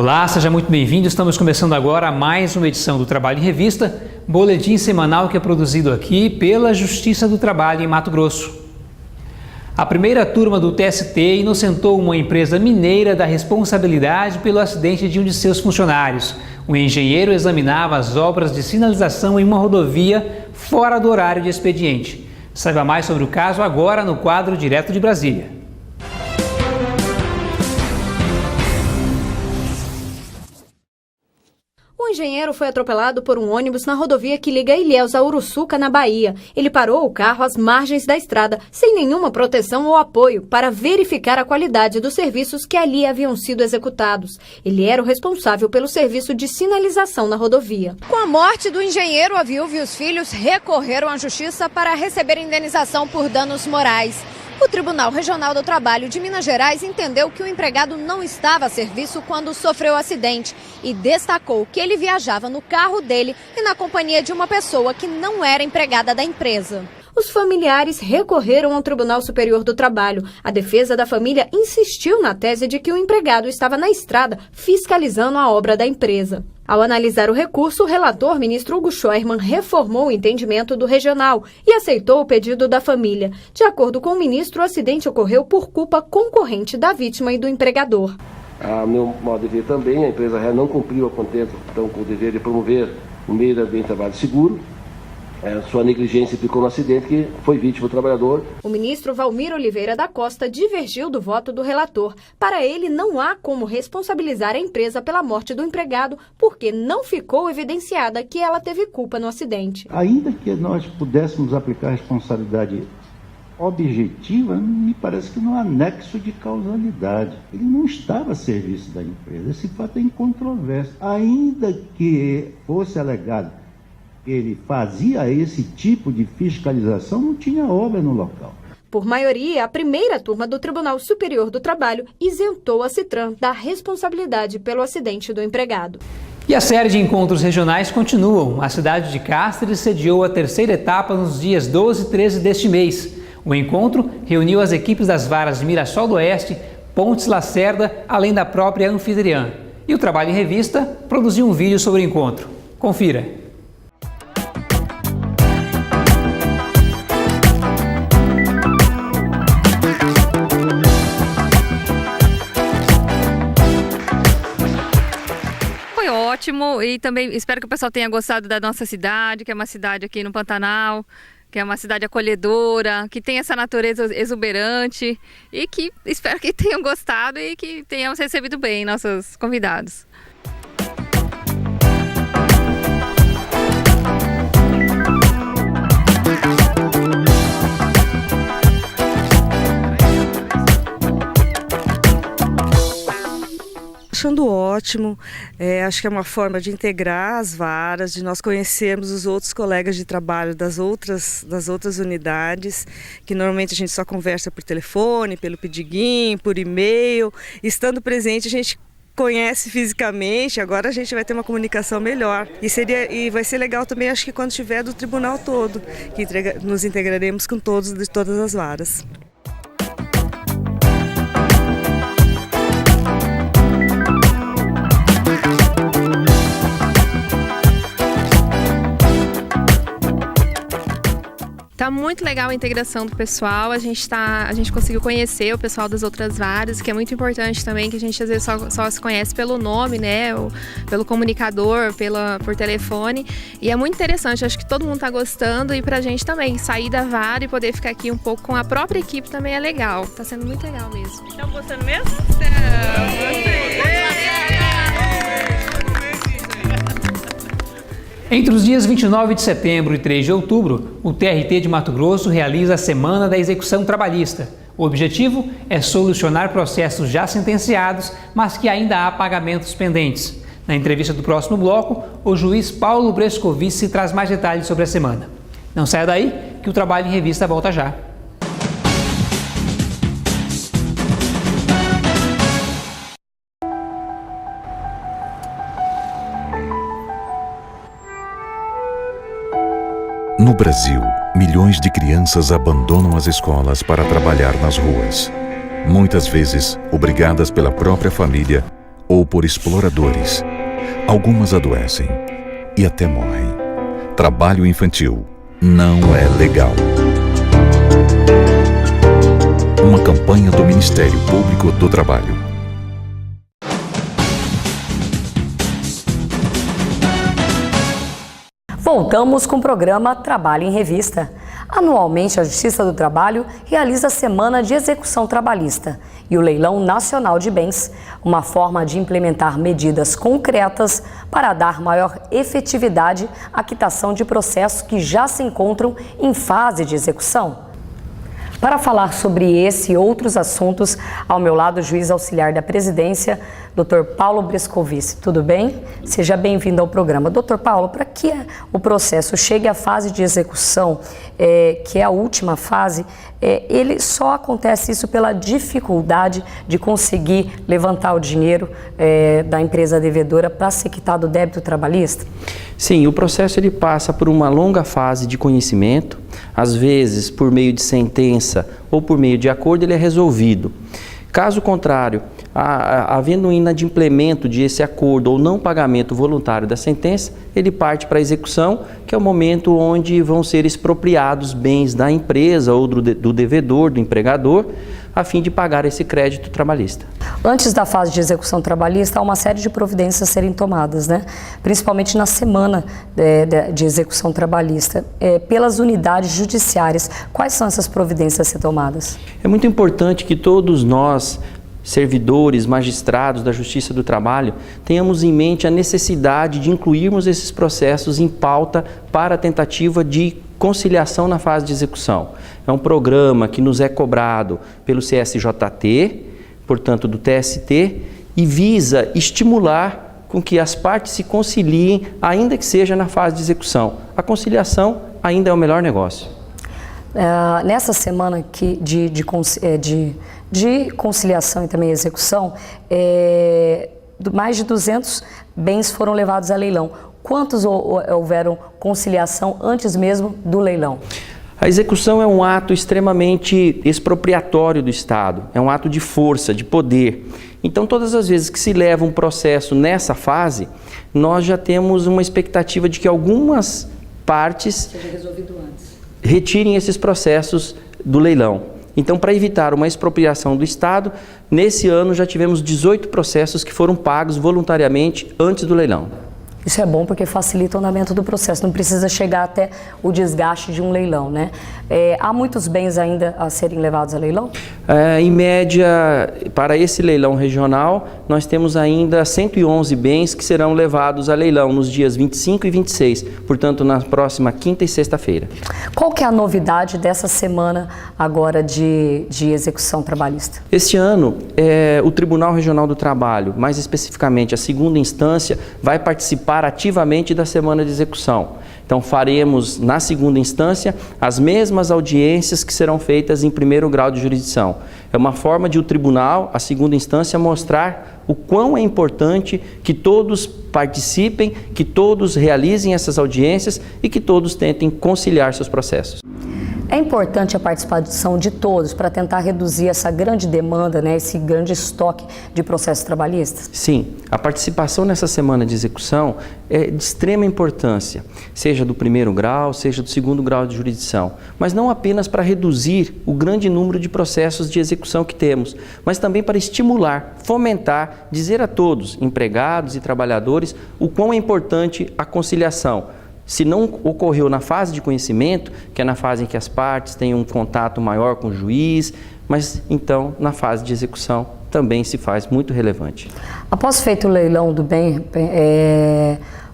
Olá, seja muito bem-vindo. Estamos começando agora mais uma edição do Trabalho em Revista, boletim semanal que é produzido aqui pela Justiça do Trabalho em Mato Grosso. A primeira turma do TST inocentou uma empresa mineira da responsabilidade pelo acidente de um de seus funcionários. O engenheiro examinava as obras de sinalização em uma rodovia fora do horário de expediente. Saiba mais sobre o caso agora no quadro Direto de Brasília. O engenheiro foi atropelado por um ônibus na rodovia que liga Ilhéus a Uruçuca, na Bahia. Ele parou o carro às margens da estrada, sem nenhuma proteção ou apoio, para verificar a qualidade dos serviços que ali haviam sido executados. Ele era o responsável pelo serviço de sinalização na rodovia. Com a morte do engenheiro, a viúva e os filhos recorreram à justiça para receber indenização por danos morais. O Tribunal Regional do Trabalho de Minas Gerais entendeu que o empregado não estava a serviço quando sofreu o acidente e destacou que ele viajava no carro dele e na companhia de uma pessoa que não era empregada da empresa. Os familiares recorreram ao Tribunal Superior do Trabalho. A defesa da família insistiu na tese de que o empregado estava na estrada fiscalizando a obra da empresa. Ao analisar o recurso, o relator, ministro Hugo Scheuermann, reformou o entendimento do regional e aceitou o pedido da família. De acordo com o ministro, o acidente ocorreu por culpa concorrente da vítima e do empregador. A meu modo de ver também, a empresa não cumpriu a contento então, com o dever de promover o meio ambiente de trabalho seguro. Sua negligência implicou no acidente que foi vítima do trabalhador. O ministro Valmir Oliveira da Costa divergiu do voto do relator. Para ele, não há como responsabilizar a empresa pela morte do empregado, porque não ficou evidenciada que ela teve culpa no acidente. Ainda que nós pudéssemos aplicar responsabilidade objetiva, me parece que não há nexo de causalidade. Ele não estava a serviço da empresa. Esse fato é incontroverso. Ainda que fosse alegado ele fazia esse tipo de fiscalização, não tinha obra no local. Por maioria, a primeira turma do Tribunal Superior do Trabalho isentou a Citran da responsabilidade pelo acidente do empregado. E a série de encontros regionais continuam. A cidade de Cáceres sediou a terceira etapa nos dias 12 e 13 deste mês. O encontro reuniu as equipes das varas de Mirassol do Oeste, Pontes Lacerda, além da própria anfitriã. E o Trabalho em Revista produziu um vídeo sobre o encontro. Confira. Ótimo, e também espero que o pessoal tenha gostado da nossa cidade, que é uma cidade aqui no Pantanal, que é uma cidade acolhedora, que tem essa natureza exuberante e que espero que tenham gostado e que tenhamos recebido bem nossos convidados. Achando ótimo, acho que é uma forma de integrar as varas, de nós conhecermos os outros colegas de trabalho das outras unidades, que normalmente a gente só conversa por telefone, pelo Pidiguim, por e-mail. Estando presente a gente conhece fisicamente, agora a gente vai ter uma comunicação melhor. E vai ser legal também, acho que quando tiver do tribunal todo, que nos integraremos com todos de todas as varas. Tá muito legal a integração do pessoal, a gente conseguiu conhecer o pessoal das outras varas, que é muito importante também, que a gente às vezes só se conhece pelo nome, né, ou pelo comunicador, por telefone, e é muito interessante, acho que todo mundo tá gostando, e pra gente também, sair da vara e poder ficar aqui um pouco com a própria equipe também é legal, tá sendo muito legal mesmo. Estão gostando mesmo? Gostei! Entre os dias 29 de setembro e 3 de outubro, o TRT de Mato Grosso realiza a Semana da Execução Trabalhista. O objetivo é solucionar processos já sentenciados, mas que ainda há pagamentos pendentes. Na entrevista do próximo bloco, o juiz Paulo Brescovici traz mais detalhes sobre a semana. Não saia daí, que o Trabalho em Revista volta já. No Brasil, milhões de crianças abandonam as escolas para trabalhar nas ruas. Muitas vezes, obrigadas pela própria família ou por exploradores. Algumas adoecem e até morrem. Trabalho infantil não é legal. Uma campanha do Ministério Público do Trabalho. Voltamos com o programa Trabalho em Revista. Anualmente, a Justiça do Trabalho realiza a Semana de Execução Trabalhista e o Leilão Nacional de Bens, uma forma de implementar medidas concretas para dar maior efetividade à quitação de processos que já se encontram em fase de execução. Para falar sobre esse e outros assuntos, ao meu lado o juiz auxiliar da presidência, Dr. Paulo Brescovici. Tudo bem? Seja bem-vindo ao programa. Dr. Paulo, para que o processo chegue à fase de execução, que é a última fase, ele só acontece isso pela dificuldade de conseguir levantar o dinheiro da empresa devedora para ser quitado o débito trabalhista? Sim, o processo ele passa por uma longa fase de conhecimento, às vezes por meio de sentença ou por meio de acordo ele é resolvido. Caso contrário, havendo um inadimplemento de esse acordo ou não pagamento voluntário da sentença, ele parte para a execução, que é o momento onde vão ser expropriados bens da empresa ou do devedor, do empregador, a fim de pagar esse crédito trabalhista. Antes da fase de execução trabalhista, há uma série de providências a serem tomadas, né? Principalmente na semana de execução trabalhista. Pelas unidades judiciárias, quais são essas providências a ser tomadas? É muito importante que todos nós, servidores, magistrados da Justiça do Trabalho, tenhamos em mente a necessidade de incluirmos esses processos em pauta para a tentativa de conciliação na fase de execução. É um programa que nos é cobrado pelo CSJT, portanto do TST, e visa estimular com que as partes se conciliem, ainda que seja na fase de execução. A conciliação ainda é o melhor negócio. Nessa semana de conciliação e também execução, mais de 200 bens foram levados a leilão. Quantos houveram conciliação antes mesmo do leilão? A execução é um ato extremamente expropriatório do Estado, é um ato de força, de poder. Então, todas as vezes que se leva um processo nessa fase, nós já temos uma expectativa de que algumas partes retirem esses processos do leilão. Então, para evitar uma expropriação do Estado, nesse ano já tivemos 18 processos que foram pagos voluntariamente antes do leilão. Isso é bom porque facilita o andamento do processo, não precisa chegar até o desgaste de um leilão, né? Há muitos bens ainda a serem levados a leilão? Em média, para esse leilão regional, nós temos ainda 111 bens que serão levados a leilão nos dias 25 e 26, portanto, na próxima quinta e sexta-feira. Qual que é a novidade dessa semana agora de execução trabalhista? Este ano, o Tribunal Regional do Trabalho, mais especificamente a segunda instância, vai participar ativamente da semana de execução. Então faremos na segunda instância as mesmas audiências que serão feitas em primeiro grau de jurisdição. É uma forma de o tribunal, a segunda instância, mostrar o quão é importante que todos participem, que todos realizem essas audiências e que todos tentem conciliar seus processos. É importante a participação de todos para tentar reduzir essa grande demanda, né, esse grande estoque de processos trabalhistas? Sim, a participação nessa semana de execução é de extrema importância, seja do primeiro grau, seja do segundo grau de jurisdição, mas não apenas para reduzir o grande número de processos de execução que temos, mas também para estimular, fomentar, dizer a todos, empregados e trabalhadores, o quão é importante a conciliação. Se não ocorreu na fase de conhecimento, que é na fase em que as partes têm um contato maior com o juiz, mas então na fase de execução também se faz muito relevante. Após feito o leilão do bem,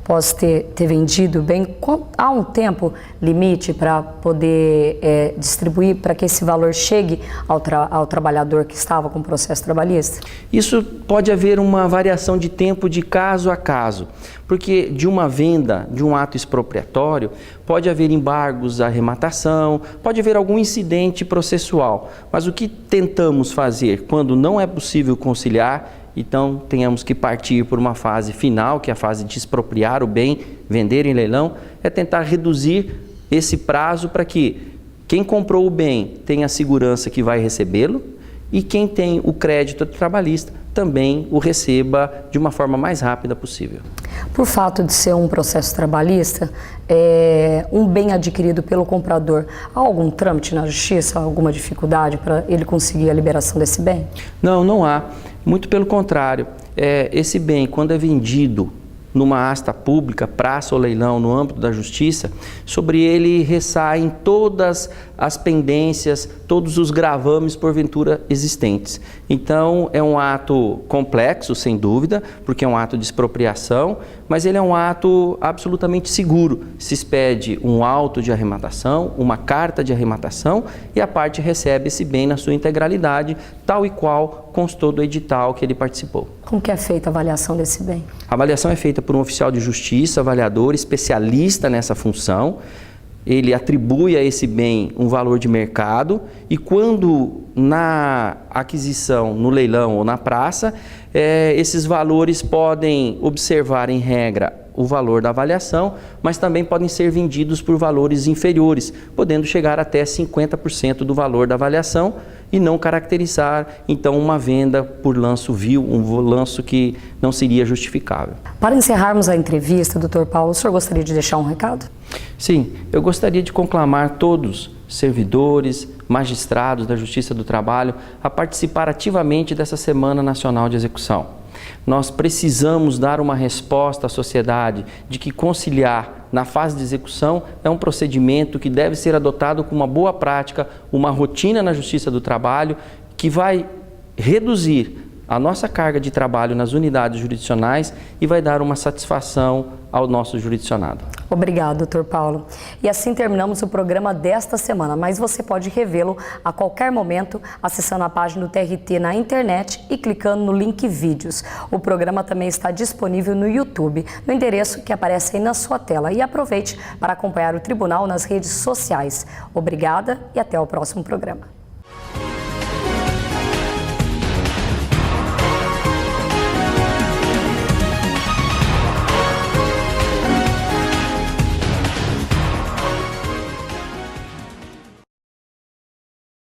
após ter vendido o bem, há um tempo limite para poder distribuir para que esse valor chegue ao trabalhador que estava com o processo trabalhista? Isso pode haver uma variação de tempo de caso a caso, porque de uma venda, de um ato expropriatório, pode haver embargos à arrematação, pode haver algum incidente processual, mas o que tentamos fazer quando não é possível conciliar, então tenhamos que partir por uma fase final, que é a fase de expropriar o bem, vender em leilão, é tentar reduzir esse prazo para que quem comprou o bem tenha a segurança que vai recebê-lo e quem tem o crédito trabalhista também o receba de uma forma mais rápida possível. Por fato de ser um processo trabalhista, um bem adquirido pelo comprador, há algum trâmite na justiça, alguma dificuldade para ele conseguir a liberação desse bem? Não, não há. Muito pelo contrário. Esse bem, quando é vendido numa asta pública, praça ou leilão, no âmbito da justiça, sobre ele ressaem todas as pendências, todos os gravames porventura existentes. Então, é um ato complexo, sem dúvida, porque é um ato de expropriação, mas ele é um ato absolutamente seguro. Se expede um auto de arrematação, uma carta de arrematação, e a parte recebe esse bem na sua integralidade, tal e qual constou do edital que ele participou. Como que é feita a avaliação desse bem? A avaliação é feita por um oficial de justiça, avaliador, especialista nessa função. Ele atribui a esse bem um valor de mercado e quando na aquisição, no leilão ou na praça, esses valores podem observar em regra o valor da avaliação, mas também podem ser vendidos por valores inferiores, podendo chegar até 50% do valor da avaliação e não caracterizar, então, uma venda por lanço vil, um lanço que não seria justificável. Para encerrarmos a entrevista, Dr. Paulo, o senhor gostaria de deixar um recado? Sim, eu gostaria de conclamar todos, servidores, magistrados da Justiça do Trabalho, a participar ativamente dessa Semana Nacional de Execução. Nós precisamos dar uma resposta à sociedade de que conciliar na fase de execução é um procedimento que deve ser adotado com uma boa prática, uma rotina na Justiça do Trabalho que vai reduzir a nossa carga de trabalho nas unidades jurisdicionais e vai dar uma satisfação ao nosso jurisdicionado. Obrigado, Dr. Paulo. E assim terminamos o programa desta semana, mas você pode revê-lo a qualquer momento acessando a página do TRT na internet e clicando no link vídeos. O programa também está disponível no YouTube, no endereço que aparece aí na sua tela. E aproveite para acompanhar o Tribunal nas redes sociais. Obrigada e até o próximo programa.